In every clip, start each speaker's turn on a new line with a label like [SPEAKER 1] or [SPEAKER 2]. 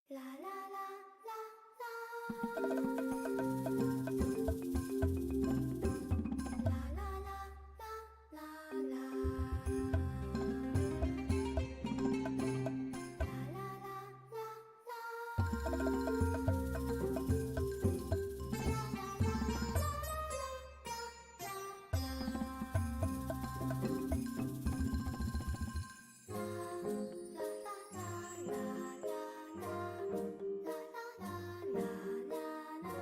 [SPEAKER 1] La la la la la. La la la la la la. La la la la la.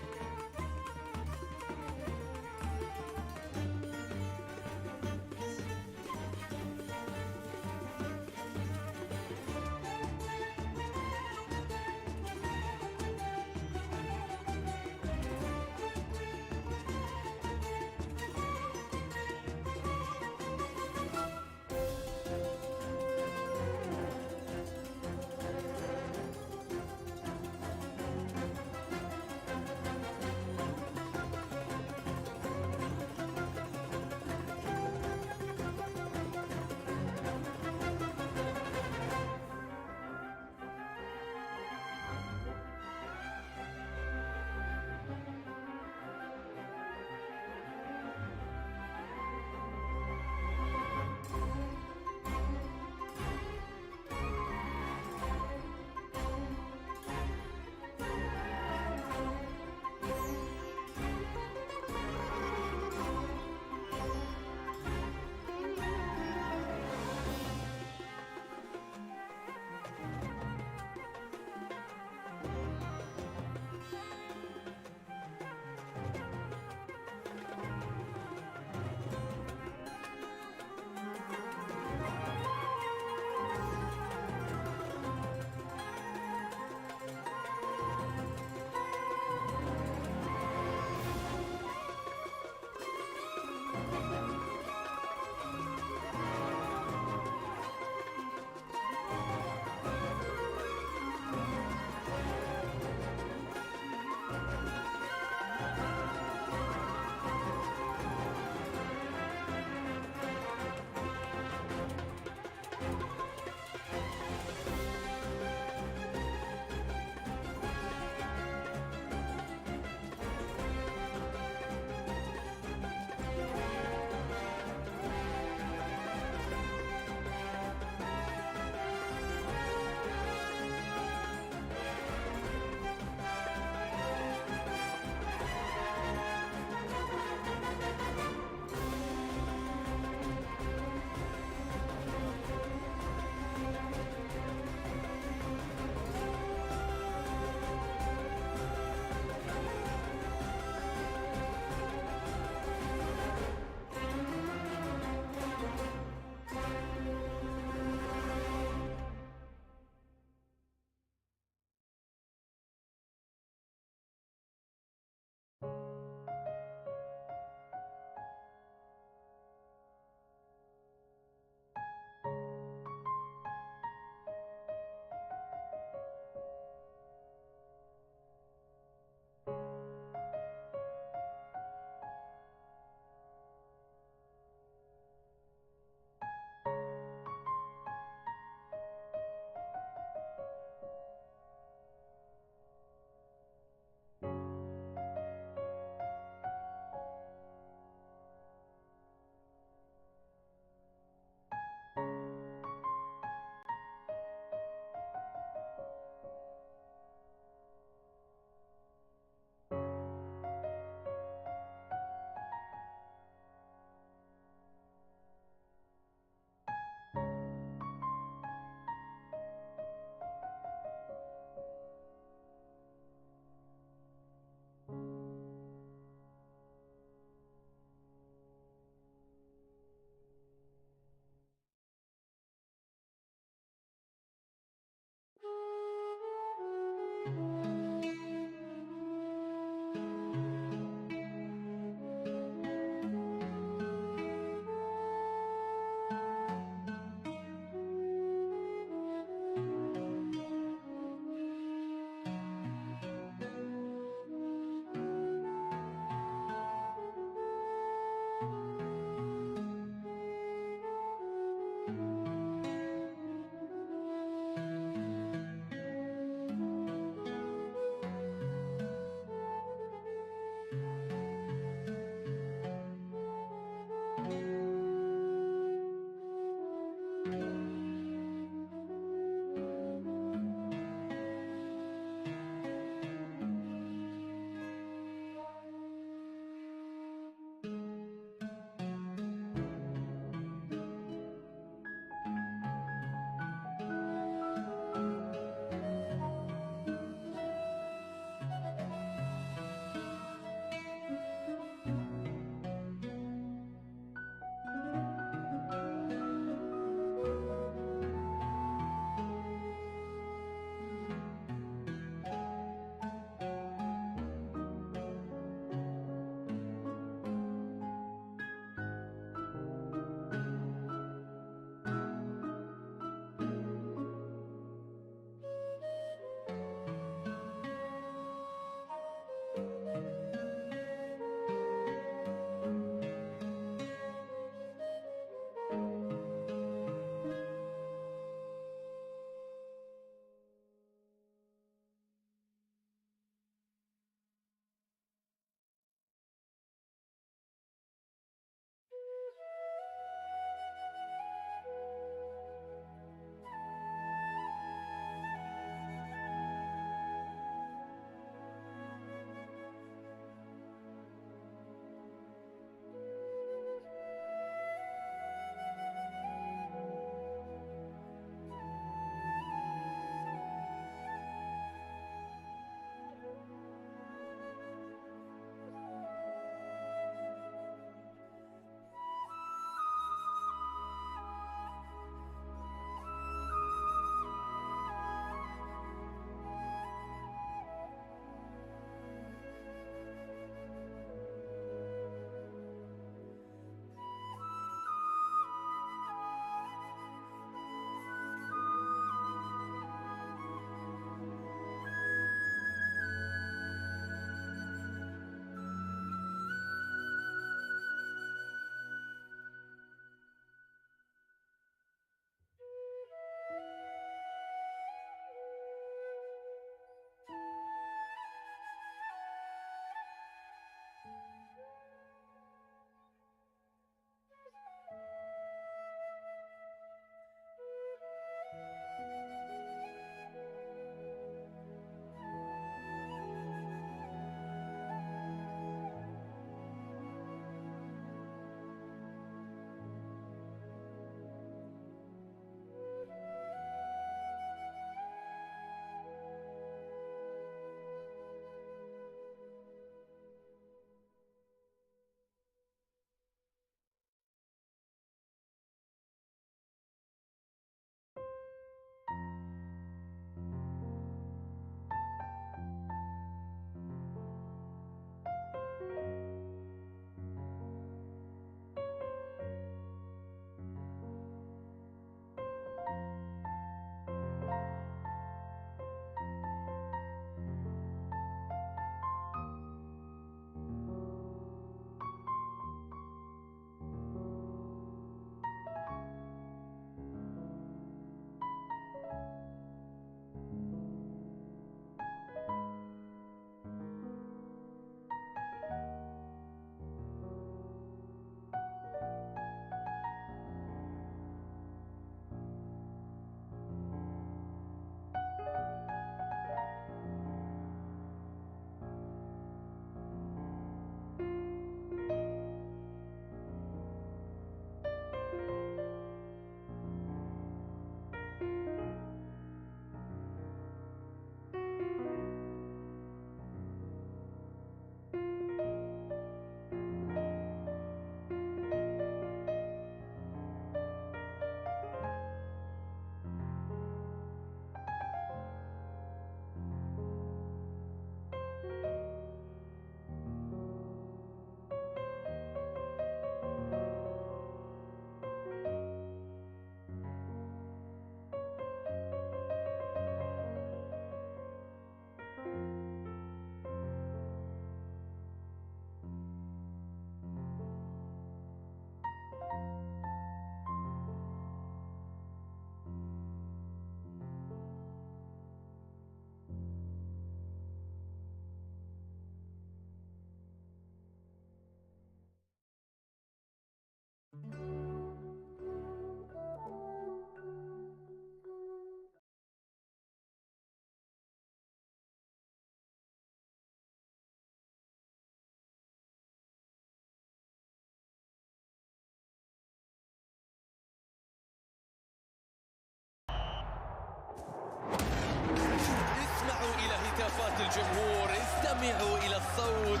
[SPEAKER 2] الجمهور استمعوا إلى الصوت.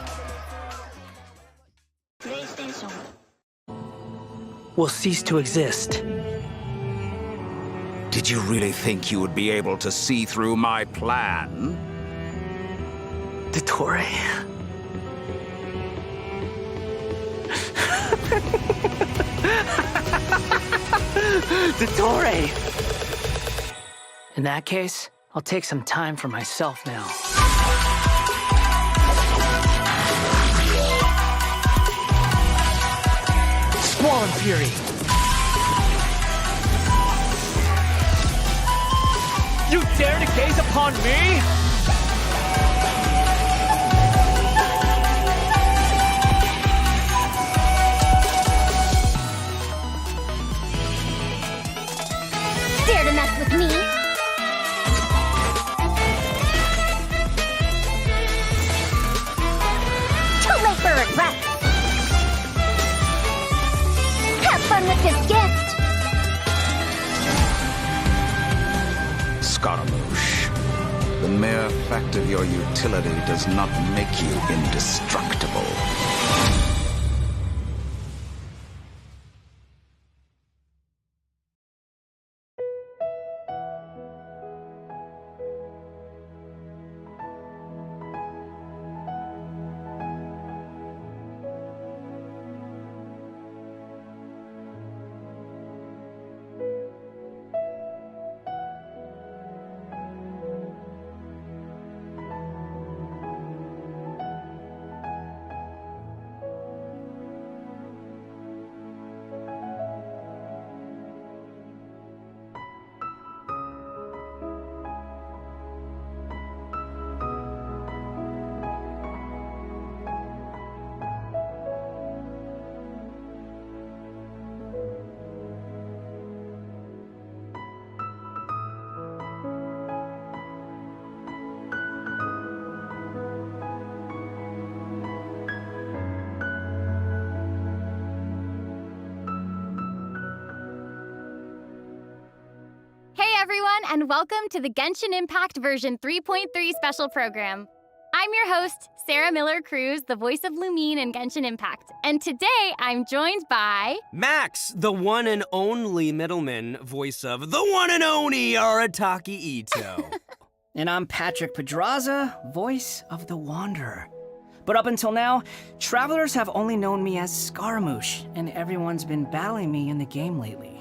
[SPEAKER 3] PlayStation
[SPEAKER 4] will cease to exist.
[SPEAKER 5] Did you really think you would be able to see through my plan?
[SPEAKER 4] Dottore. Dottore! In that case, I'll take some time for myself now. Squall and Fury! You dare to gaze upon me?
[SPEAKER 3] dare to mess with me? Too late for regret. Have fun with this gift.
[SPEAKER 5] Scaramouche, the mere fact of your utility does not make you indestructible.
[SPEAKER 6] Everyone, and welcome to the GENSHIN IMPACT version 3.3 special program. I'm your host, Sarah Miller-Cruz, the voice of Lumine in GENSHIN IMPACT, and today I'm joined by...
[SPEAKER 7] Max, the one and only middleman, voice of the one and only Arataki Ito.
[SPEAKER 4] And I'm Patrick Pedraza, voice of the Wanderer. But up until now, travelers have only known me as Scaramouche, and everyone's been battling me in the game lately.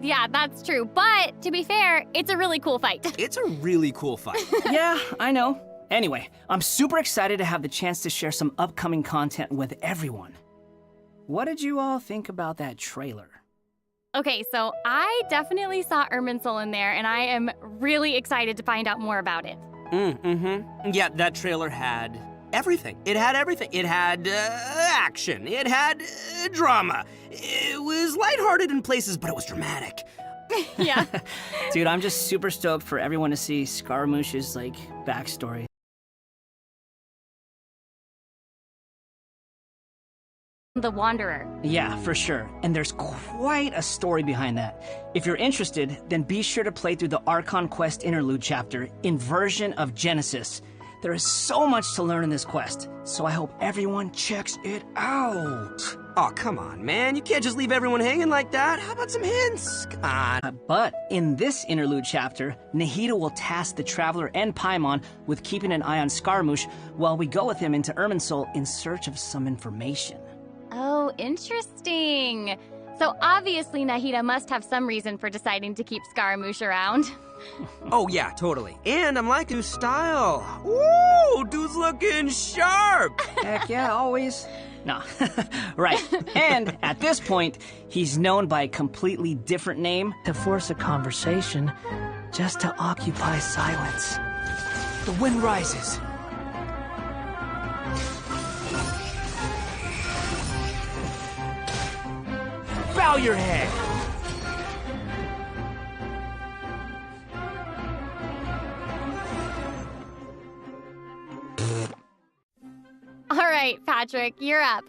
[SPEAKER 6] Yeah, that's true, but to be fair, it's a really cool fight.
[SPEAKER 7] It's a really cool fight.
[SPEAKER 4] Yeah, I know. Anyway, I'm super excited to have the chance to share some upcoming content with everyone. What did you all think about that trailer?
[SPEAKER 6] Okay, so I definitely saw Irminsul in there, and I am really excited to find out more about it.
[SPEAKER 7] Yeah, that trailer had everything. It had everything. It had action. It had drama. It was lighthearted in places, but it was dramatic.
[SPEAKER 6] Yeah.
[SPEAKER 4] Dude, I'm just super stoked for everyone to see Scaramouche's, backstory.
[SPEAKER 6] The Wanderer.
[SPEAKER 4] Yeah, for sure. And there's quite a story behind that. If you're interested, then be sure to play through the Archon Quest interlude chapter, Inversion of Genesis. There is so much to learn in this quest, so I hope everyone checks it out.
[SPEAKER 7] Oh, come on, man. You can't just leave everyone hanging like that. How about some hints? Come on.
[SPEAKER 4] But in this interlude chapter, Nahida will task the Traveler and Paimon with keeping an eye on Scaramouche while we go with him into Irminsul in search of some information.
[SPEAKER 6] Oh, interesting. So obviously Nahida must have some reason for deciding to keep Scaramouche around.
[SPEAKER 7] Oh, yeah, totally. And I'm liking his style. Ooh, dude's looking sharp.
[SPEAKER 4] Heck yeah, always. No, right. And at this point, he's known by a completely different name to force a conversation, just to occupy silence. The wind rises. Bow your head.
[SPEAKER 6] All right, Patrick, you're up.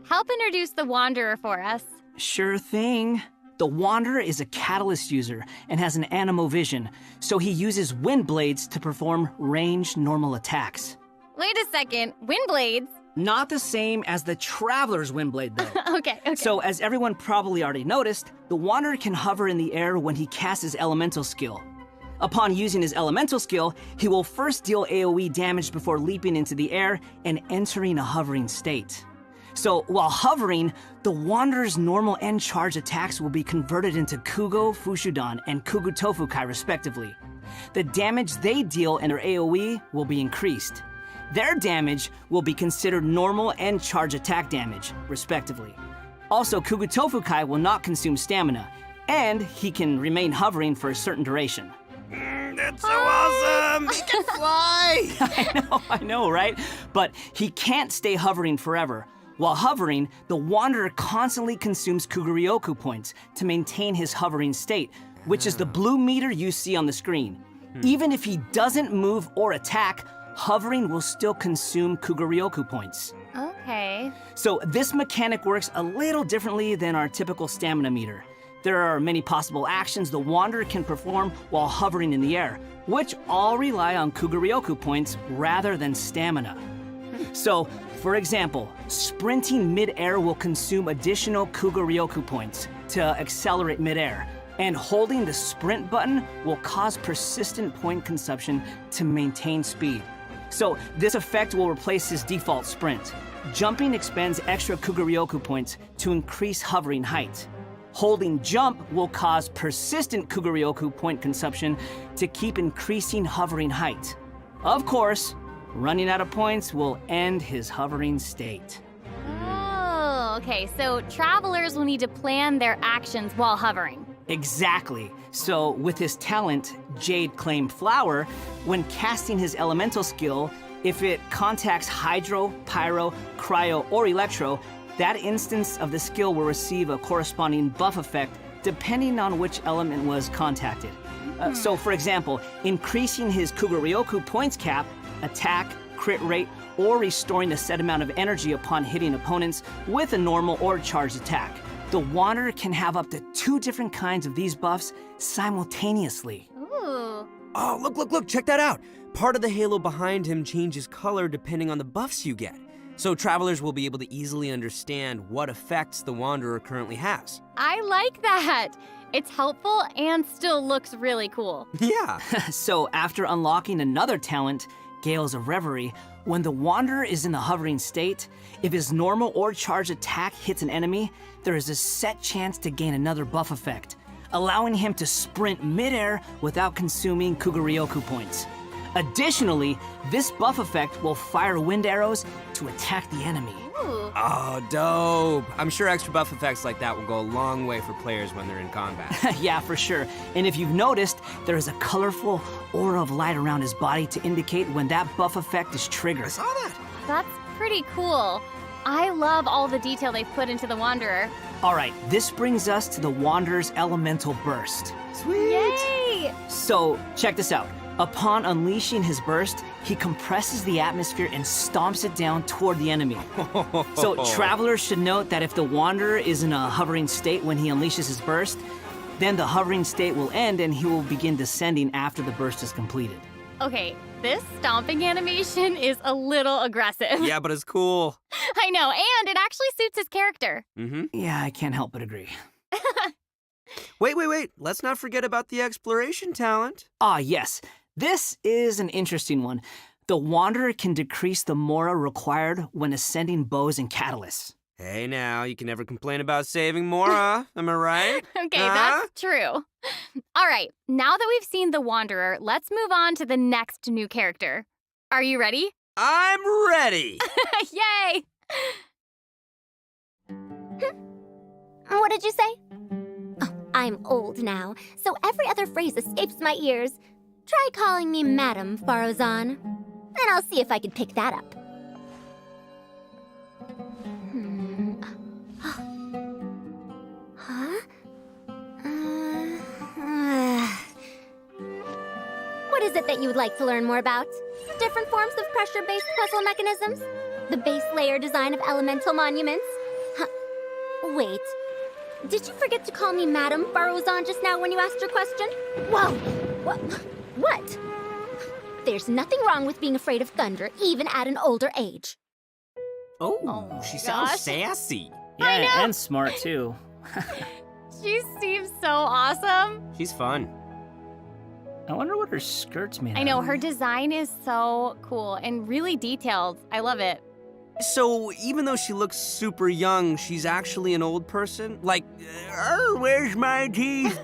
[SPEAKER 6] Help introduce the Wanderer for us.
[SPEAKER 4] Sure thing. The Wanderer is a catalyst user and has an animo vision, so he uses wind blades to perform ranged normal attacks.
[SPEAKER 6] Wait a second. Wind blades?
[SPEAKER 4] Not the same as the Traveler's Windblade, though.
[SPEAKER 6] Okay.
[SPEAKER 4] So, as everyone probably already noticed, the Wanderer can hover in the air when he casts his elemental skill. Upon using his elemental skill, he will first deal AoE damage before leaping into the air and entering a hovering state. So, while hovering, the Wanderer's normal and charge attacks will be converted into Kugo Fushudan and Kugu Tofukai, respectively. The damage they deal in their AoE will be increased. Their damage will be considered normal and charge attack damage, respectively. Also, Kugu Tofukai will not consume stamina, and he can remain hovering for a certain duration.
[SPEAKER 7] That's so awesome! He can fly!
[SPEAKER 4] I know, right? But he can't stay hovering forever. While hovering, the Wanderer constantly consumes Kuguryoku points to maintain his hovering state, which is the blue meter you see on the screen. Even if he doesn't move or attack, hovering will still consume Kuguryoku points.
[SPEAKER 6] Okay.
[SPEAKER 4] So this mechanic works a little differently than our typical stamina meter. There are many possible actions the Wanderer can perform while hovering in the air, which all rely on Kuguryoku points rather than stamina. So, for example, sprinting mid-air will consume additional Kuguryoku points to accelerate mid-air, and holding the sprint button will cause persistent point consumption to maintain speed. So, this effect will replace his default sprint. Jumping expends extra Kuguryoku points to increase hovering height. Holding jump will cause persistent Kuguryoku point consumption to keep increasing hovering height. Of course, running out of points will end his hovering state.
[SPEAKER 6] Oh, okay. So travelers will need to plan their actions while hovering.
[SPEAKER 4] Exactly. So, with his talent, Jade Claim Flower, when casting his elemental skill, if it contacts Hydro, Pyro, Cryo, or Electro, that instance of the skill will receive a corresponding buff effect depending on which element was contacted. So, for example, increasing his Kuguryoku points cap, attack, crit rate, or restoring a set amount of energy upon hitting opponents with a normal or charged attack. The Wanderer can have up to 2 different kinds of these buffs simultaneously.
[SPEAKER 6] Ooh.
[SPEAKER 7] Oh, look, check that out. Part of the halo behind him changes color depending on the buffs you get. So travelers will be able to easily understand what effects the Wanderer currently has.
[SPEAKER 6] I like that. It's helpful and still looks really cool.
[SPEAKER 7] Yeah.
[SPEAKER 4] So, after unlocking another talent, Gales of Reverie, when the Wanderer is in the hovering state, if his normal or charged attack hits an enemy, there is a set chance to gain another buff effect, allowing him to sprint midair without consuming Kuguryoku points. Additionally, this buff effect will fire wind arrows to attack the enemy.
[SPEAKER 6] Ooh.
[SPEAKER 7] Oh, dope. I'm sure extra buff effects like that will go a long way for players when they're in combat.
[SPEAKER 4] Yeah, for sure. And if you've noticed, there is a colorful aura of light around his body to indicate when that buff effect is triggered.
[SPEAKER 7] I saw that.
[SPEAKER 6] That's pretty cool. I love all the detail they've put into the Wanderer.
[SPEAKER 4] All right, this brings us to the Wanderer's Elemental Burst.
[SPEAKER 7] Sweet.
[SPEAKER 6] Yay!
[SPEAKER 4] So, check this out. Upon unleashing his burst, he compresses the atmosphere and stomps it down toward the enemy. So, travelers should note that if the Wanderer is in a hovering state when he unleashes his burst, then the hovering state will end and he will begin descending after the burst is completed.
[SPEAKER 6] Okay, this stomping animation is a little aggressive.
[SPEAKER 7] Yeah, but it's cool.
[SPEAKER 6] I know, and it actually suits his character.
[SPEAKER 7] Mm-hmm.
[SPEAKER 4] Yeah, I can't help but agree.
[SPEAKER 7] Wait. Let's not forget about the exploration talent.
[SPEAKER 4] Ah, yes. This is an interesting one. The Wanderer can decrease the Mora required when ascending bows and catalysts.
[SPEAKER 7] Hey now, you can never complain about saving Mora, am I right?
[SPEAKER 6] Okay,
[SPEAKER 7] Huh?
[SPEAKER 6] that's true. All right, now that we've seen the Wanderer, let's move on to the next new character. Are you ready?
[SPEAKER 7] I'm ready!
[SPEAKER 6] Yay!
[SPEAKER 3] What did you say? Oh, I'm old now, so every other phrase escapes my ears. Try calling me Madam Farozan, and I'll see if I can pick that up. Huh? What is it that you would like to learn more about? Different forms of pressure-based puzzle mechanisms? The base layer design of elemental monuments? Huh. Wait. Did you forget to call me Madam Farozan just now when you asked your question? Whoa! What? There's nothing wrong with being afraid of thunder, even at an older age.
[SPEAKER 7] Oh, she sounds sassy.
[SPEAKER 4] Yeah,
[SPEAKER 6] I know.
[SPEAKER 4] and smart too.
[SPEAKER 6] She seems so awesome.
[SPEAKER 7] She's fun.
[SPEAKER 4] I wonder what her skirt's made
[SPEAKER 6] I know,
[SPEAKER 4] of.
[SPEAKER 6] her design is so cool and really detailed. I love it.
[SPEAKER 7] So, even though she looks super young, she's actually an old person? Like, where's my teeth?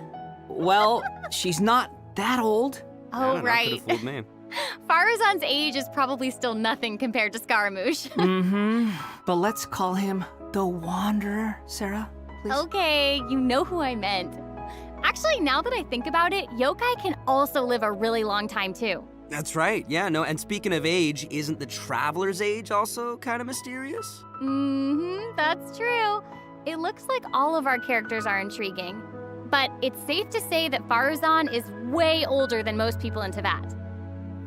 [SPEAKER 4] Well, she's not that old.
[SPEAKER 7] I don't
[SPEAKER 6] Oh,
[SPEAKER 7] know,
[SPEAKER 6] right.
[SPEAKER 7] could've fooled me.
[SPEAKER 6] Farazan's age is probably still nothing compared to Scaramouche.
[SPEAKER 4] Mm-hmm. But let's call him the Wanderer, Sarah, please.
[SPEAKER 6] Okay, you know who I meant. Actually, now that I think about it, yokai can also live a really long time too.
[SPEAKER 7] That's right, yeah, no, and speaking of age, isn't the Traveler's age also kind of mysterious?
[SPEAKER 6] Mm-hmm, that's true. It looks like all of our characters are intriguing. But it's safe to say that Farazan is way older than most people in Teyvat.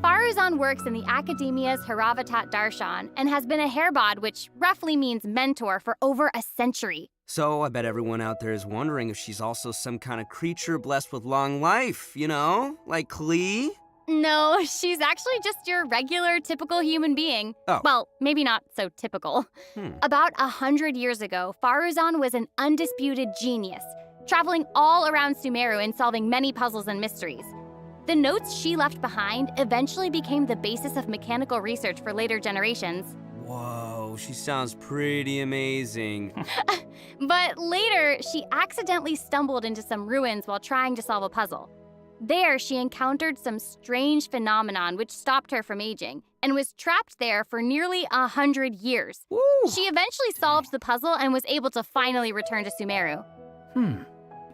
[SPEAKER 6] Farazan works in the Academia's Haravatat Darshan and has been a hairbod, which roughly means mentor, for over a century.
[SPEAKER 7] So I bet everyone out there is wondering if she's also some kind of creature blessed with long life, you know? Like Klee?
[SPEAKER 6] No, she's actually just your regular, typical human being.
[SPEAKER 7] Oh.
[SPEAKER 6] Well, maybe not so typical. About 100 years ago, Farazan was an undisputed genius, traveling all around Sumeru and solving many puzzles and mysteries. The notes she left behind eventually became the basis of mechanical research for later generations.
[SPEAKER 7] Whoa, she sounds pretty amazing.
[SPEAKER 6] But later, she accidentally stumbled into some ruins while trying to solve a puzzle. There, she encountered some strange phenomenon which stopped her from aging, and was trapped there for nearly 100 years.
[SPEAKER 7] Woo!
[SPEAKER 6] She eventually solved the puzzle and was able to finally return to Sumeru.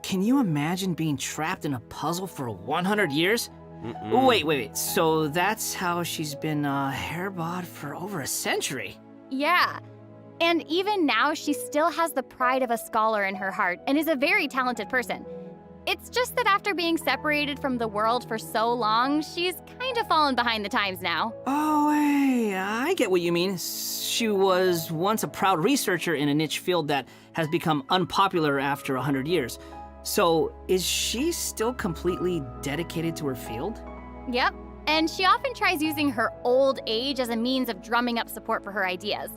[SPEAKER 4] Can you imagine being trapped in a puzzle for 100 years?
[SPEAKER 7] Mm-mm.
[SPEAKER 4] Wait. So that's how she's been a hairbod for over a century.
[SPEAKER 6] Yeah. And even now, she still has the pride of a scholar in her heart and is a very talented person. It's just that after being separated from the world for so long, she's kind of fallen behind the times now.
[SPEAKER 4] Oh, hey, I get what you mean. She was once a proud researcher in a niche field that has become unpopular after 100 years. So, is she still completely dedicated to her field?
[SPEAKER 6] Yep. And she often tries using her old age as a means of drumming up support for her ideas.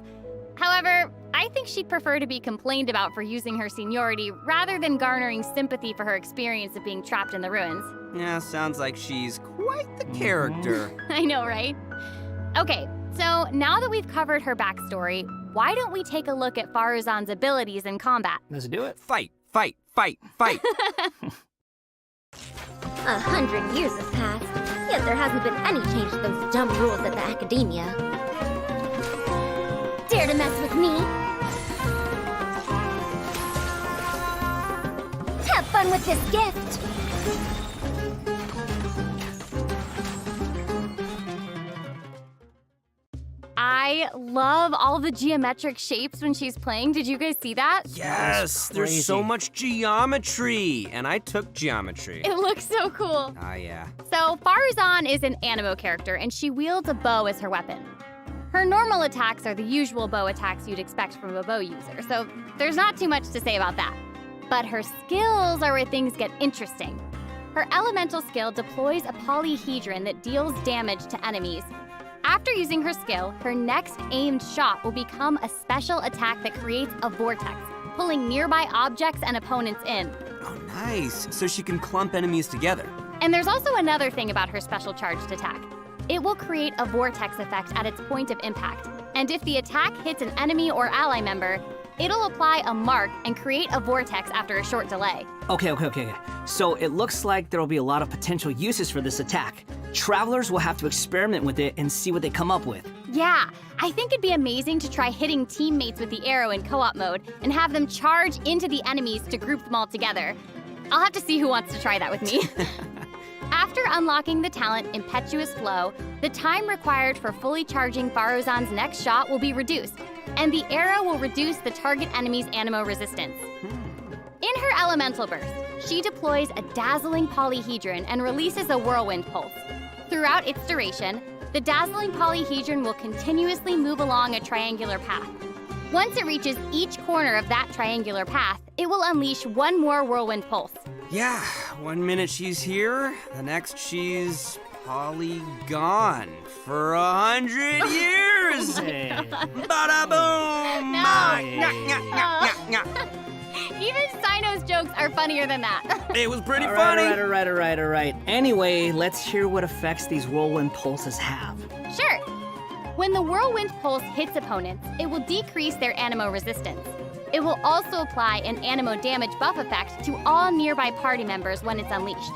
[SPEAKER 6] However, I think she'd prefer to be complained about for using her seniority rather than garnering sympathy for her experience of being trapped in the ruins.
[SPEAKER 7] Yeah, sounds like she's quite the character.
[SPEAKER 6] I know, right? Okay, so now that we've covered her backstory, why don't we take a look at Farazan's abilities in combat?
[SPEAKER 4] Let's do it.
[SPEAKER 7] Fight, fight, fight, fight.
[SPEAKER 3] 100 years have passed, yet there hasn't been any change to those dumb rules at the Academia. Dare to mess with me? Have fun with this gift!
[SPEAKER 6] I love all the geometric shapes when she's playing. Did you guys see that?
[SPEAKER 7] Yes, there's so
[SPEAKER 4] crazy.
[SPEAKER 7] much geometry. And I took geometry.
[SPEAKER 6] It looks so cool.
[SPEAKER 7] Ah, yeah.
[SPEAKER 6] So, Farazan is an animo character, and she wields a bow as her weapon. Her normal attacks are the usual bow attacks you'd expect from a bow user, so there's not too much to say about that. But her skills are where things get interesting. Her elemental skill deploys a polyhedron that deals damage to enemies. After using her skill, her next aimed shot will become a special attack that creates a vortex, pulling nearby objects and opponents in.
[SPEAKER 7] Oh, nice. So she can clump enemies together.
[SPEAKER 6] And there's also another thing about her special charged attack. It will create a vortex effect at its point of impact. And if the attack hits an enemy or ally member, it'll apply a mark and create a vortex after a short delay.
[SPEAKER 4] Okay. So it looks like there will be a lot of potential uses for this attack. Travelers will have to experiment with it and see what they come up with.
[SPEAKER 6] Yeah, I think it'd be amazing to try hitting teammates with the arrow in co-op mode and have them charge into the enemies to group them all together. I'll have to see who wants to try that with me. After unlocking the talent Impetuous Flow, the time required for fully charging Farazan's next shot will be reduced, and the arrow will reduce the target enemy's animo resistance. In her elemental burst, she deploys a dazzling polyhedron and releases a whirlwind pulse. Throughout its duration, the dazzling polyhedron will continuously move along a triangular path. Once it reaches each corner of that triangular path, it will unleash one more whirlwind pulse.
[SPEAKER 7] Yeah, 1 minute she's here, the next she's Polly gone for 100 years. Bada boom!
[SPEAKER 6] Even Sino's jokes are funnier than that.
[SPEAKER 7] It was pretty
[SPEAKER 4] All
[SPEAKER 7] funny.
[SPEAKER 4] right, all right. Anyway, let's hear what effects these whirlwind pulses have.
[SPEAKER 6] Sure. When the whirlwind pulse hits opponents, it will decrease their animo resistance. It will also apply an animo damage buff effect to all nearby party members when it's unleashed.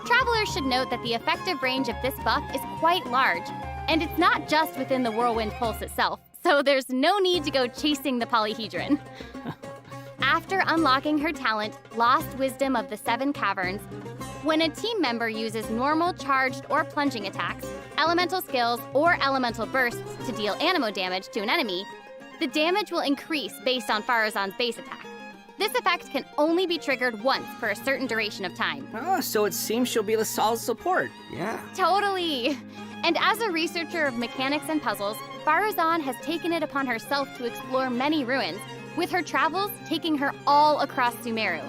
[SPEAKER 6] Travelers should note that the effective range of this buff is quite large, and it's not just within the whirlwind pulse itself, so there's no need to go chasing the polyhedron. After unlocking her talent, Lost Wisdom of the Seven Caverns, when a team member uses normal, charged, or plunging attacks, elemental skills, or elemental bursts to deal animo damage to an enemy, the damage will increase based on Farazan's base attack. This effect can only be triggered once for a certain duration of time.
[SPEAKER 4] Oh, so it seems she'll be the solid support.
[SPEAKER 7] Yeah.
[SPEAKER 6] Totally! And as a researcher of mechanics and puzzles, Farazan has taken it upon herself to explore many ruins, with her travels taking her all across Sumeru.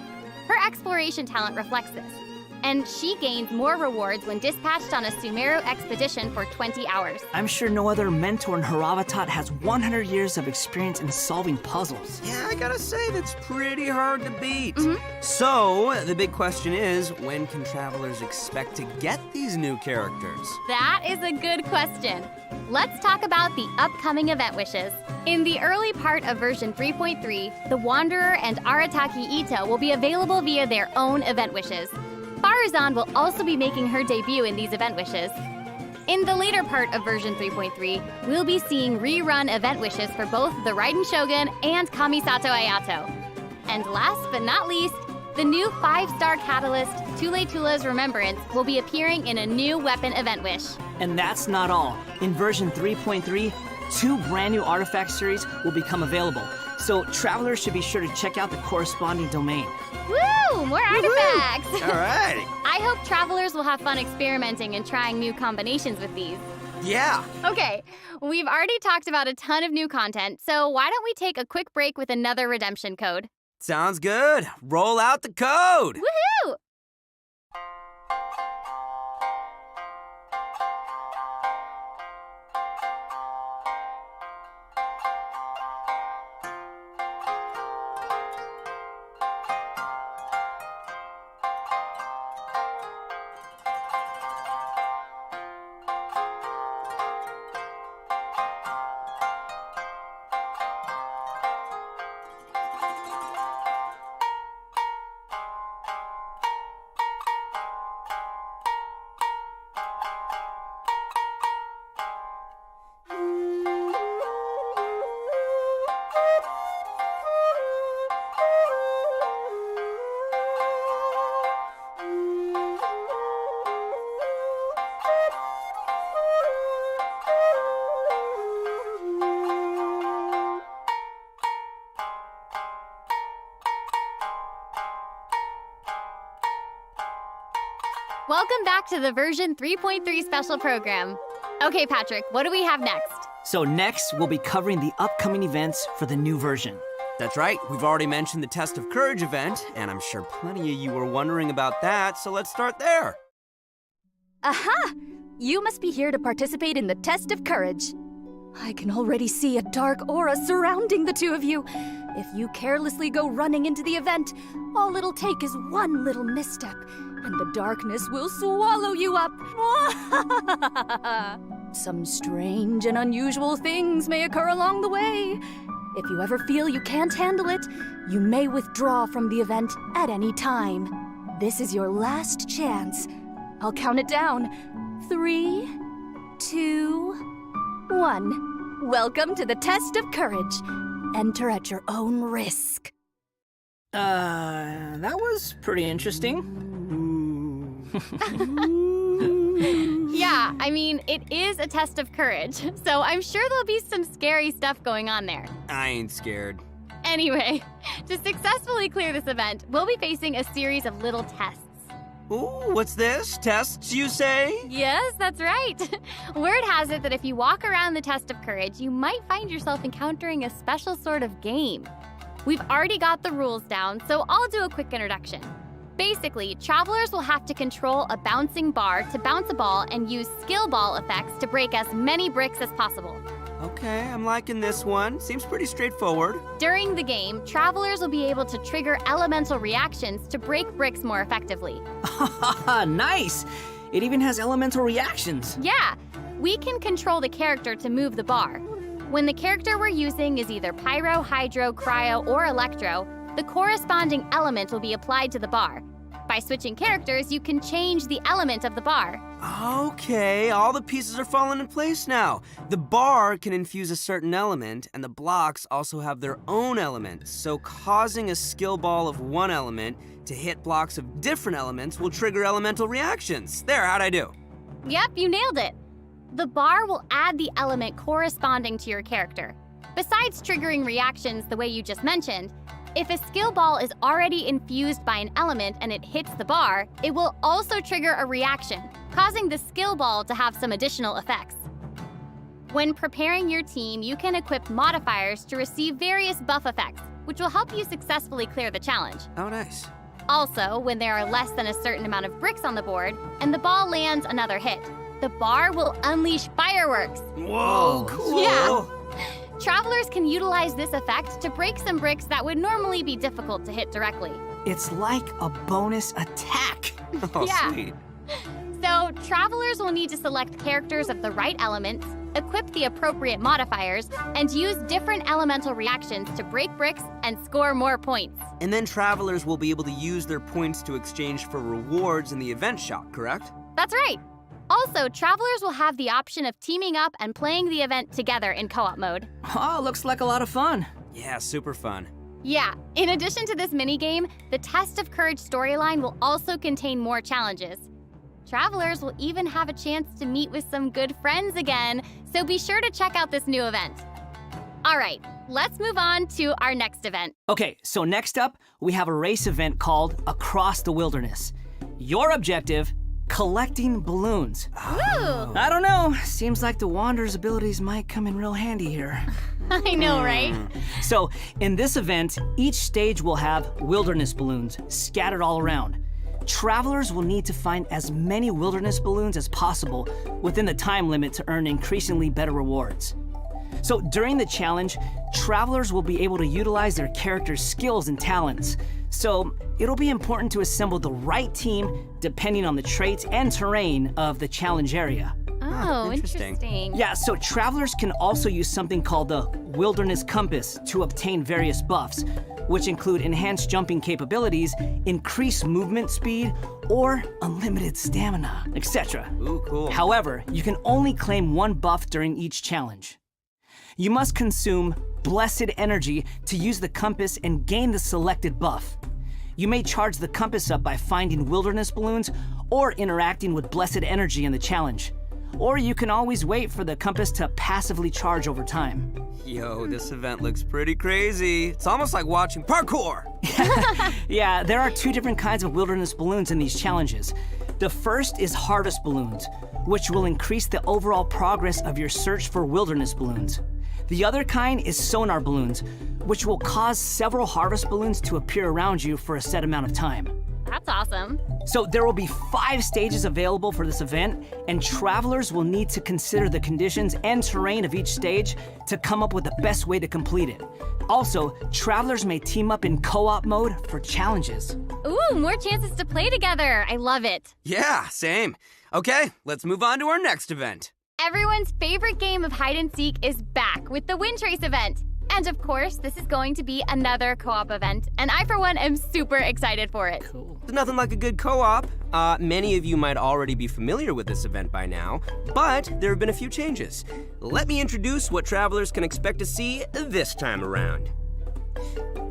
[SPEAKER 6] Her exploration talent reflects this, and she gains more rewards when dispatched on a Sumeru expedition for 20 hours.
[SPEAKER 4] I'm sure no other mentor in Haravatat has 100 years of experience in solving puzzles.
[SPEAKER 7] Yeah, I gotta say, that's pretty hard to beat. So, the big question is, when can travelers expect to get these new characters?
[SPEAKER 6] That is a good question. Let's talk about the upcoming event wishes. In the early part of version 3.3, the Wanderer and Arataki Ito will be available via their own event wishes. Farazan will also be making her debut in these event wishes. In the later part of version 3.3, we'll be seeing rerun event wishes for both the Raiden Shogun and Kamisato Ayato. And last but not least, the new 5-star catalyst, Tule Tula's Remembrance, will be appearing in a new weapon event wish.
[SPEAKER 4] And that's not all. In version 3.3, 2 brand new artifact series will become available. So travelers should be sure to check out the corresponding domain.
[SPEAKER 6] Woo! More artifacts!
[SPEAKER 7] All right.
[SPEAKER 6] I hope travelers will have fun experimenting and trying new combinations with these.
[SPEAKER 7] Yeah.
[SPEAKER 6] Okay, we've already talked about a ton of new content, so why don't we take a quick break with another redemption code?
[SPEAKER 7] Sounds good. Roll out the code.
[SPEAKER 6] Woohoo! Welcome back to the version 3.3 special program. Okay, Patrick, what do we have next?
[SPEAKER 4] So next, we'll be covering the upcoming events for the new version.
[SPEAKER 7] That's right. We've already mentioned the Test of Courage event, and I'm sure plenty of you were wondering about that, so let's start there.
[SPEAKER 8] Aha! You must be here to participate in the Test of Courage. I can already see a dark aura surrounding the two of you. If you carelessly go running into the event, all it'll take is one little misstep, and the darkness will swallow you up. Some strange and unusual things may occur along the way. If you ever feel you can't handle it, you may withdraw from the event at any time. This is your last chance. I'll count it down. 3, 2, 1. Welcome to the Test of Courage. Enter at your own risk.
[SPEAKER 4] That was pretty interesting.
[SPEAKER 6] Yeah, I mean, it is a test of courage, so I'm sure there'll be some scary stuff going on there.
[SPEAKER 7] I ain't scared.
[SPEAKER 6] Anyway, to successfully clear this event, we'll be facing a series of little tests.
[SPEAKER 7] Ooh, what's this? Tests, you say?
[SPEAKER 6] Yes, that's right. Word has it that if you walk around the Test of Courage, you might find yourself encountering a special sort of game. We've already got the rules down, so I'll do a quick introduction. Basically, travelers will have to control a bouncing bar to bounce a ball and use skill ball effects to break as many bricks as possible.
[SPEAKER 7] Okay, I'm liking this one. Seems pretty straightforward.
[SPEAKER 6] During the game, travelers will be able to trigger elemental reactions to break bricks more effectively.
[SPEAKER 4] Nice! It even has elemental reactions.
[SPEAKER 6] Yeah, we can control the character to move the bar. When the character we're using is either pyro, hydro, cryo, or electro, the corresponding element will be applied to the bar. By switching characters, you can change the element of the bar.
[SPEAKER 7] Okay, all the pieces are falling in place now. The bar can infuse a certain element, and the blocks also have their own elements, so causing a skill ball of one element to hit blocks of different elements will trigger elemental reactions. There, how'd I do?
[SPEAKER 6] Yep, you nailed it. The bar will add the element corresponding to your character. Besides triggering reactions the way you just mentioned, if a skill ball is already infused by an element and it hits the bar, it will also trigger a reaction, causing the skill ball to have some additional effects. When preparing your team, you can equip modifiers to receive various buff effects, which will help you successfully clear the challenge.
[SPEAKER 7] Oh, nice.
[SPEAKER 6] Also, when there are less than a certain amount of bricks on the board and the ball lands another hit, the bar will unleash fireworks.
[SPEAKER 7] Whoa, cool.
[SPEAKER 6] Yeah. Travelers can utilize this effect to break some bricks that would normally be difficult to hit directly.
[SPEAKER 4] It's like a bonus attack.
[SPEAKER 7] Oh,
[SPEAKER 6] Yeah.
[SPEAKER 7] sweet.
[SPEAKER 6] So, travelers will need to select characters of the right elements, equip the appropriate modifiers, and use different elemental reactions to break bricks and score more points.
[SPEAKER 7] And then travelers will be able to use their points to exchange for rewards in the event shop, correct?
[SPEAKER 6] That's right. Also, travelers will have the option of teaming up and playing the event together in co-op mode.
[SPEAKER 4] Oh, looks like a lot of fun.
[SPEAKER 7] Yeah, super fun.
[SPEAKER 6] Yeah, in addition to this minigame, the Test of Courage storyline will also contain more challenges. Travelers will even have a chance to meet with some good friends again, so be sure to check out this new event. All right, let's move on to our next event.
[SPEAKER 4] Okay, so next up, we have a race event called Across the Wilderness. Your objective, collecting balloons.
[SPEAKER 6] Woo!
[SPEAKER 4] I don't know, seems like the Wanderer's abilities might come in real handy here.
[SPEAKER 6] I know, right?
[SPEAKER 4] So, in this event, each stage will have wilderness balloons scattered all around. Travelers will need to find as many wilderness balloons as possible within the time limit to earn increasingly better rewards. So during the challenge, travelers will be able to utilize their character's skills and talents. So it'll be important to assemble the right team depending on the traits and terrain of the challenge area.
[SPEAKER 6] Oh,
[SPEAKER 7] interesting.
[SPEAKER 6] interesting.
[SPEAKER 4] Yeah, so travelers can also use something called the Wilderness Compass to obtain various buffs, which include enhanced jumping capabilities, increased movement speed, or unlimited stamina, etc.
[SPEAKER 7] Ooh, cool.
[SPEAKER 4] However, you can only claim one buff during each challenge. You must consume Blessed Energy to use the compass and gain the selected buff. You may charge the compass up by finding wilderness balloons or interacting with Blessed Energy in the challenge. Or you can always wait for the compass to passively charge over time.
[SPEAKER 7] Yo, this event looks pretty crazy. It's almost like watching parkour.
[SPEAKER 4] Yeah, there are two different kinds of wilderness balloons in these challenges. The first is harvest balloons, which will increase the overall progress of your search for wilderness balloons. The other kind is sonar balloons, which will cause several harvest balloons to appear around you for a set amount of time.
[SPEAKER 6] That's awesome.
[SPEAKER 4] So there will be 5 stages available for this event, and travelers will need to consider the conditions and terrain of each stage to come up with the best way to complete it. Also, travelers may team up in co-op mode for challenges.
[SPEAKER 6] Ooh, more chances to play together. I love it.
[SPEAKER 7] Yeah, same. Okay, let's move on to our next event.
[SPEAKER 6] Everyone's favorite game of hide and seek is back with the Wind Trace event. And of course, this is going to be another co-op event, and I, for one, am super excited for it.
[SPEAKER 7] There's nothing like a good co-op. Many of you might already be familiar with this event by now, but there have been a few changes. Let me introduce what travelers can expect to see this time around.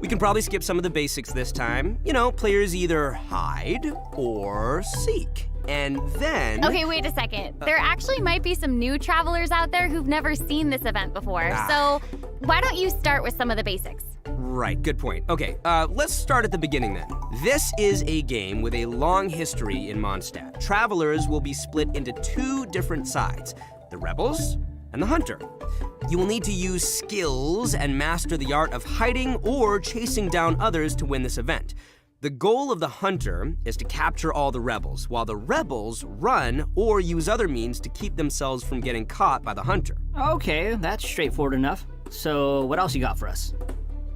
[SPEAKER 7] We can probably skip some of the basics this time. You know, players either hide or seek. And then...
[SPEAKER 6] Okay, wait a second. There actually might be some new travelers out there who've never seen this event before. So why don't you start with some of the basics?
[SPEAKER 7] Right, good point. Okay, let's start at the beginning then. This is a game with a long history in Mondstadt. Travelers will be split into 2 different sides, the Rebels and the Hunter. You will need to use skills and master the art of hiding or chasing down others to win this event. The goal of the hunter is to capture all the rebels, while the rebels run or use other means to keep themselves from getting caught by the hunter.
[SPEAKER 4] Okay, that's straightforward enough. So, what else you got for us?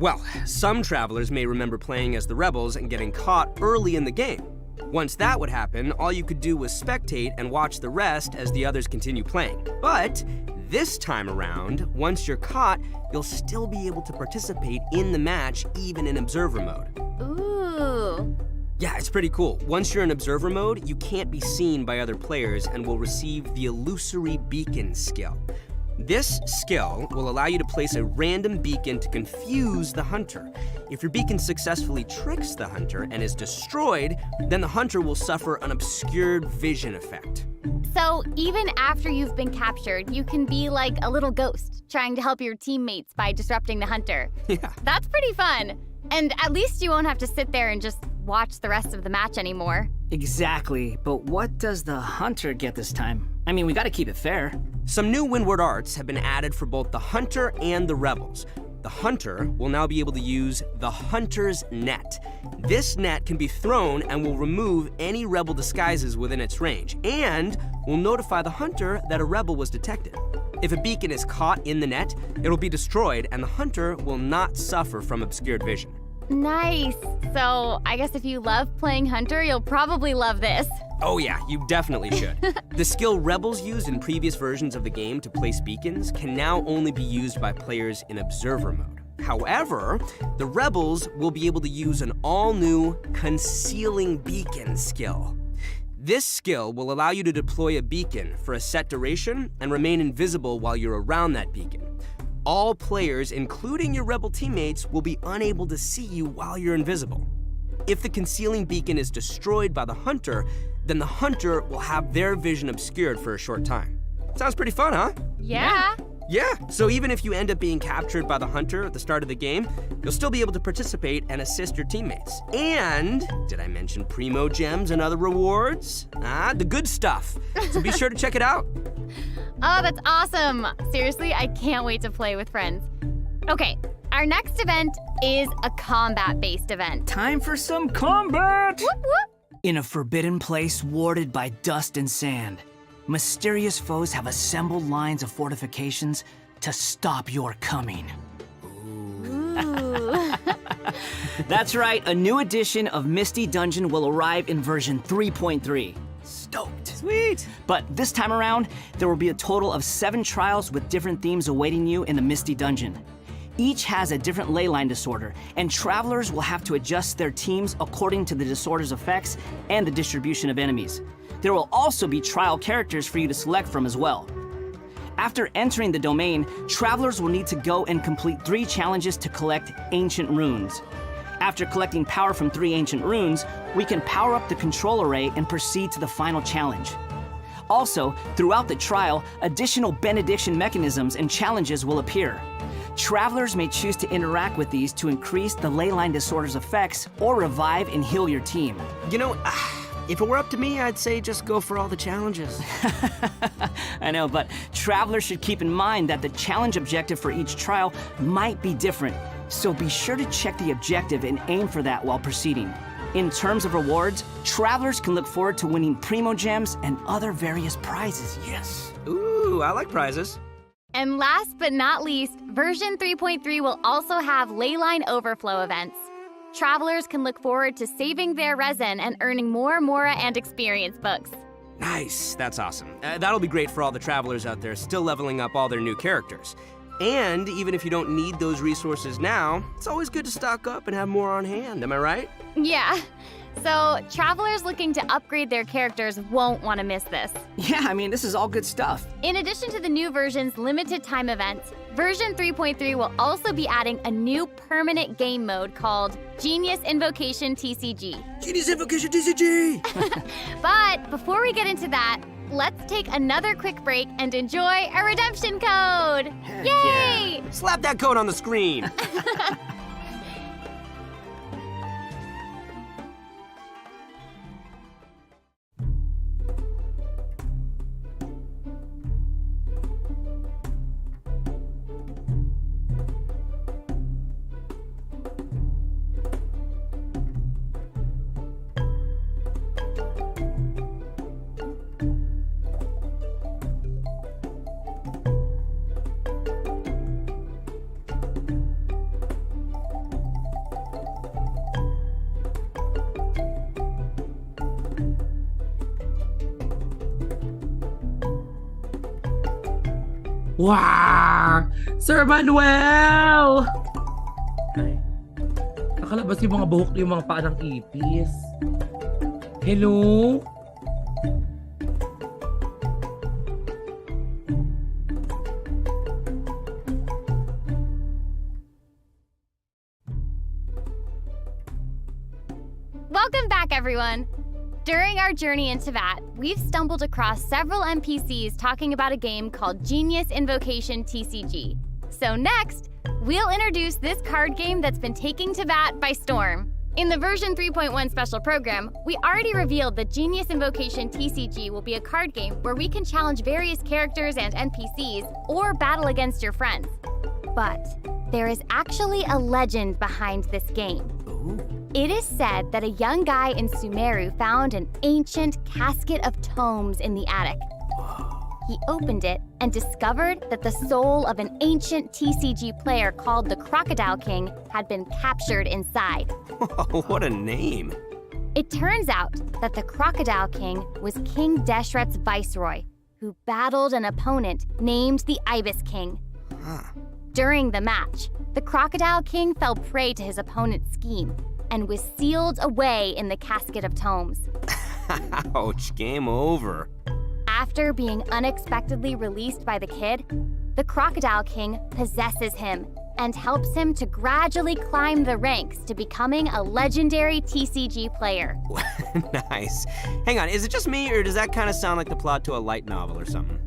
[SPEAKER 7] Well, some travelers may remember playing as the rebels and getting caught early in the game. Once that would happen, all you could do was spectate and watch the rest as the others continue playing. But this time around, once you're caught, you'll still be able to participate in the match even in observer mode.
[SPEAKER 6] Ooh.
[SPEAKER 7] Yeah, it's pretty cool. Once you're in observer mode, you can't be seen by other players and will receive the illusory beacon skill. This skill will allow you to place a random beacon to confuse the hunter. If your beacon successfully tricks the hunter and is destroyed, then the hunter will suffer an obscured vision effect.
[SPEAKER 6] So even after you've been captured, you can be like a little ghost, trying to help your teammates by disrupting the hunter.
[SPEAKER 7] Yeah.
[SPEAKER 6] That's pretty fun. And at least you won't have to sit there and just watch the rest of the match anymore.
[SPEAKER 4] Exactly, but what does the hunter get this time? I mean, we gotta keep it fair.
[SPEAKER 7] Some new windward arts have been added for both the hunter and the rebels. The hunter will now be able to use the hunter's net. This net can be thrown and will remove any rebel disguises within its range, and will notify the hunter that a rebel was detected. If a beacon is caught in the net, it'll be destroyed and the hunter will not suffer from obscured vision.
[SPEAKER 6] Nice. So I guess if you love playing hunter, you'll probably love this.
[SPEAKER 7] Oh yeah, you definitely should. The skill rebels used in previous versions of the game to place beacons can now only be used by players in observer mode. However, the rebels will be able to use an all-new concealing beacon skill. This skill will allow you to deploy a beacon for a set duration and remain invisible while you're around that beacon. All players, including your rebel teammates, will be unable to see you while you're invisible. If the concealing beacon is destroyed by the hunter, then the hunter will have their vision obscured for a short time. Sounds pretty fun, huh?
[SPEAKER 6] Yeah.
[SPEAKER 7] Yeah, so even if you end up being captured by the hunter at the start of the game, you'll still be able to participate and assist your teammates. And, did I mention primogems and other rewards? The good stuff. So be sure to check it out.
[SPEAKER 6] Oh, that's awesome. Seriously, I can't wait to play with friends. Okay, our next event is a combat-based event.
[SPEAKER 4] Time for some combat!
[SPEAKER 6] Whoop, whoop.
[SPEAKER 4] In a forbidden place warded by dust and sand, mysterious foes have assembled lines of fortifications to stop your coming.
[SPEAKER 6] Ooh.
[SPEAKER 4] That's right, a new edition of Misty Dungeon will arrive in version 3.3. Stoked.
[SPEAKER 7] Sweet.
[SPEAKER 4] But this time around, there will be a total of 7 trials with different themes awaiting you in the Misty Dungeon. Each has a different leyline disorder, and travelers will have to adjust their teams according to the disorder's effects and the distribution of enemies. There will also be trial characters for you to select from as well. After entering the domain, travelers will need to go and complete 3 challenges to collect ancient runes. After collecting power from 3 ancient runes, we can power up the control array and proceed to the final challenge. Also, throughout the trial, additional benediction mechanisms and challenges will appear. Travelers may choose to interact with these to increase the leyline disorder's effects or revive and heal your team.
[SPEAKER 7] You know, if it were up to me, I'd say just go for all the challenges.
[SPEAKER 4] I know, but travelers should keep in mind that the challenge objective for each trial might be different, so be sure to check the objective and aim for that while proceeding. In terms of rewards, travelers can look forward to winning primogems and other various prizes. Yes!
[SPEAKER 7] Ooh, I like prizes.
[SPEAKER 6] And last but not least, version 3.3 will also have leyline overflow events. Travelers can look forward to saving their resin and earning more Mora and experience books.
[SPEAKER 7] Nice, that's awesome. That'll be great for all the travelers out there still leveling up all their new characters. And even if you don't need those resources now, it's always good to stock up and have more on hand, am I right?
[SPEAKER 6] Yeah. So, travelers looking to upgrade their characters won't want to miss this.
[SPEAKER 4] Yeah, I mean, this is all good stuff.
[SPEAKER 6] In addition to the new version's limited time events, version 3.3 will also be adding a new permanent game mode called Genius Invocation TCG.
[SPEAKER 7] Genius Invocation TCG!
[SPEAKER 6] But before we get into that, let's take another quick break and enjoy a redemption code!
[SPEAKER 4] Heck
[SPEAKER 6] Yay!
[SPEAKER 4] yeah.
[SPEAKER 7] Slap that code on the screen!
[SPEAKER 9] Wow! Sir Manuel! Ay, nakalabas yung mga buhok yung mga paa ng ipis. Hello?
[SPEAKER 6] Welcome back, everyone. During our journey into VAT, we've stumbled across several NPCs talking about a game called Genius Invocation TCG. So next, we'll introduce this card game that's been taking to VAT by storm. In the version 3.1 special program, we already revealed that Genius Invocation TCG will be a card game where we can challenge various characters and NPCs or battle against your friends. But there is actually a legend behind this game. It is said that a young guy in Sumeru found an ancient casket of tomes in the attic. He opened it and discovered that the soul of an ancient TCG player called the Crocodile King had been captured inside.
[SPEAKER 7] What a name.
[SPEAKER 6] It turns out that the Crocodile King was King Deshret's viceroy, who battled an opponent named the Ibis King. During the match, the Crocodile King fell prey to his opponent's scheme and was sealed away in the casket of tomes.
[SPEAKER 7] Ouch, game over.
[SPEAKER 6] After being unexpectedly released by the kid, the Crocodile King possesses him and helps him to gradually climb the ranks to becoming a legendary TCG player.
[SPEAKER 7] Nice. Hang on, is it just me, or does that kind of sound like the plot to a light novel or something?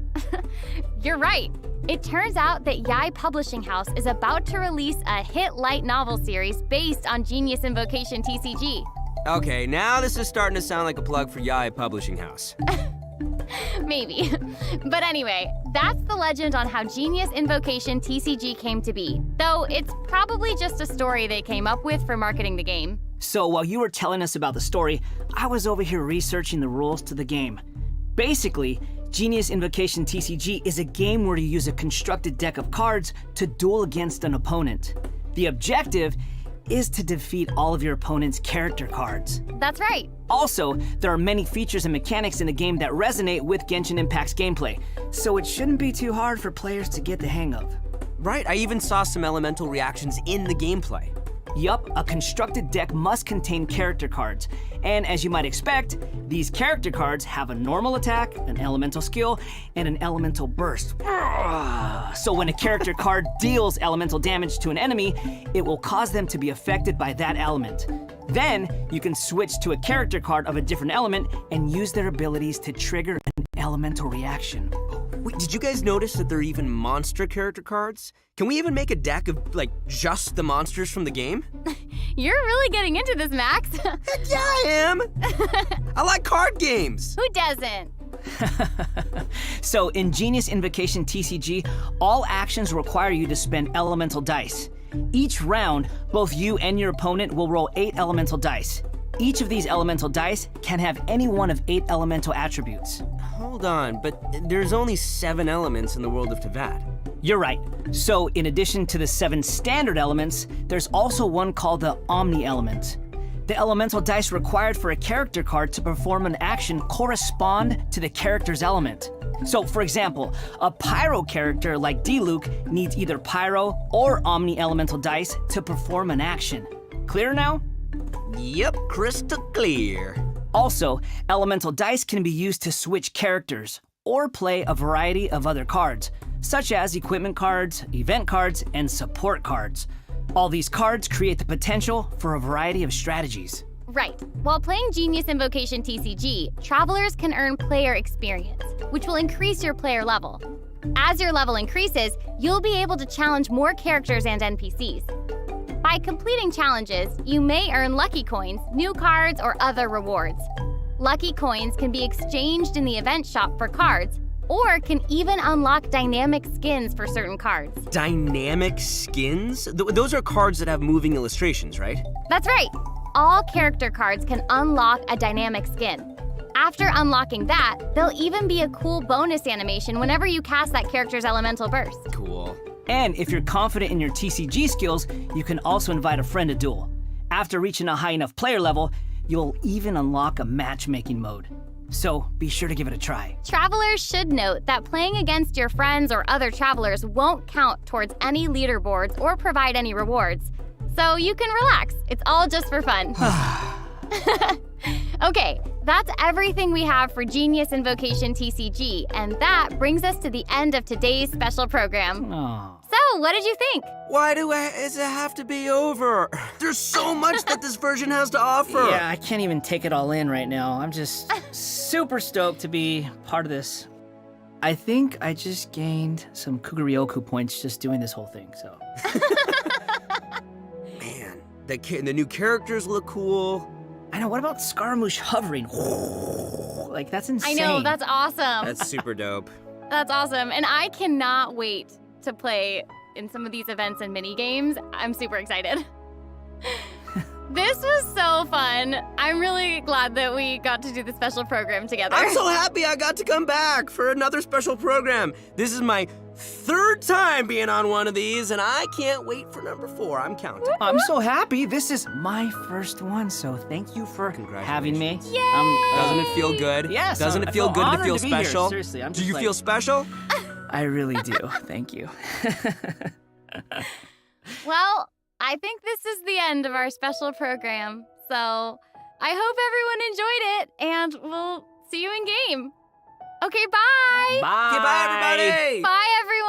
[SPEAKER 6] You're right. It turns out that Yai Publishing House is about to release a hit light novel series based on Genius Invocation TCG.
[SPEAKER 7] Okay, now this is starting to sound like a plug for Yai Publishing House.
[SPEAKER 6] Maybe. But anyway, that's the legend on how Genius Invocation TCG came to be. Though it's probably just a story they came up with for marketing the game.
[SPEAKER 4] So while you were telling us about the story, I was over here researching the rules to the game. Basically, Genius Invocation TCG is a game where you use a constructed deck of cards to duel against an opponent. The objective is to defeat all of your opponent's character cards.
[SPEAKER 6] That's right.
[SPEAKER 4] Also, there are many features and mechanics in the game that resonate with Genshin Impact's gameplay, so it shouldn't be too hard for players to get the hang of.
[SPEAKER 7] Right, I even saw some elemental reactions in the gameplay.
[SPEAKER 4] Yup, a constructed deck must contain character cards. And as you might expect, these character cards have a normal attack, an elemental skill, and an elemental burst. So when a character card deals elemental damage to an enemy, it will cause them to be affected by that element. Then, you can switch to a character card of a different element and use their abilities to trigger an elemental reaction.
[SPEAKER 7] Wait, did you guys notice that there are even monster character cards? Can we even make a deck of, just the monsters from the game?
[SPEAKER 6] You're really getting into this, Max.
[SPEAKER 7] Heck yeah, I am! I like card games!
[SPEAKER 6] Who doesn't?
[SPEAKER 4] So in Genius Invocation TCG, all actions require you to spend elemental dice. Each round, both you and your opponent will roll 8 elemental dice. Each of these elemental dice can have any one of 8 elemental attributes.
[SPEAKER 7] Hold on, but there's only 7 elements in the world of Teyvat.
[SPEAKER 4] You're right. So in addition to the 7 standard elements, there's also one called the Omni element. The elemental dice required for a character card to perform an action correspond to the character's element. So for example, a Pyro character like Diluc needs either Pyro or Omni elemental dice to perform an action. Clear now?
[SPEAKER 7] Yep, crystal clear.
[SPEAKER 4] Also, elemental dice can be used to switch characters or play a variety of other cards, such as equipment cards, event cards, and support cards. All these cards create the potential for a variety of strategies.
[SPEAKER 6] Right. While playing Genius Invocation TCG, travelers can earn player experience, which will increase your player level. As your level increases, you'll be able to challenge more characters and NPCs. By completing challenges, you may earn lucky coins, new cards, or other rewards. Lucky coins can be exchanged in the event shop for cards, or can even unlock dynamic skins for certain cards.
[SPEAKER 7] Dynamic skins? Those are cards that have moving illustrations, right?
[SPEAKER 6] That's right. All character cards can unlock a dynamic skin. After unlocking that, there'll even be a cool bonus animation whenever you cast that character's elemental burst.
[SPEAKER 7] Cool.
[SPEAKER 4] And if you're confident in your TCG skills, you can also invite a friend to duel. After reaching a high enough player level, you'll even unlock a matchmaking mode. so be sure to give it a try.
[SPEAKER 6] Travelers should note that playing against your friends or other travelers won't count towards any leaderboards or provide any rewards. So you can relax. It's all just for fun. Okay, that's everything we have for Genius Invocation TCG, and that brings us to the end of today's special program.
[SPEAKER 4] Aw.
[SPEAKER 6] So, what did you think?
[SPEAKER 7] Why does it have to be over? There's so much that this version has to offer.
[SPEAKER 4] Yeah, I can't even take it all in right now. I'm just super stoked to be part of this. I think I just gained some Kuguryoku points just doing this whole thing, so.
[SPEAKER 7] Man, the new characters look cool.
[SPEAKER 4] I know, what about Scaramouche hovering? Like, that's insane.
[SPEAKER 6] I know, that's awesome.
[SPEAKER 7] That's super dope.
[SPEAKER 6] That's awesome. And I cannot wait to play in some of these events and mini games. I'm super excited. This was so fun. I'm really glad that we got to do the special program together.
[SPEAKER 7] I'm so happy I got to come back for another special program. This is my 3rd time being on one of these, and I can't wait for number 4. I'm counting.
[SPEAKER 4] I'm so happy. This is my first one, so thank you for having me.
[SPEAKER 7] Doesn't it feel good?
[SPEAKER 4] Yes.
[SPEAKER 7] Doesn't
[SPEAKER 4] I
[SPEAKER 7] it feel good to
[SPEAKER 4] honored
[SPEAKER 7] feel
[SPEAKER 4] be here.
[SPEAKER 7] special?
[SPEAKER 4] Seriously, I'm
[SPEAKER 7] Do
[SPEAKER 4] just
[SPEAKER 7] you
[SPEAKER 4] like-
[SPEAKER 7] feel special?
[SPEAKER 4] I really do. Thank you.
[SPEAKER 6] Well, I think this is the end of our special program. So I hope everyone enjoyed it, and we'll see you in game. Okay, bye.
[SPEAKER 4] Bye.
[SPEAKER 7] Okay, bye, everybody.
[SPEAKER 6] Bye, everyone.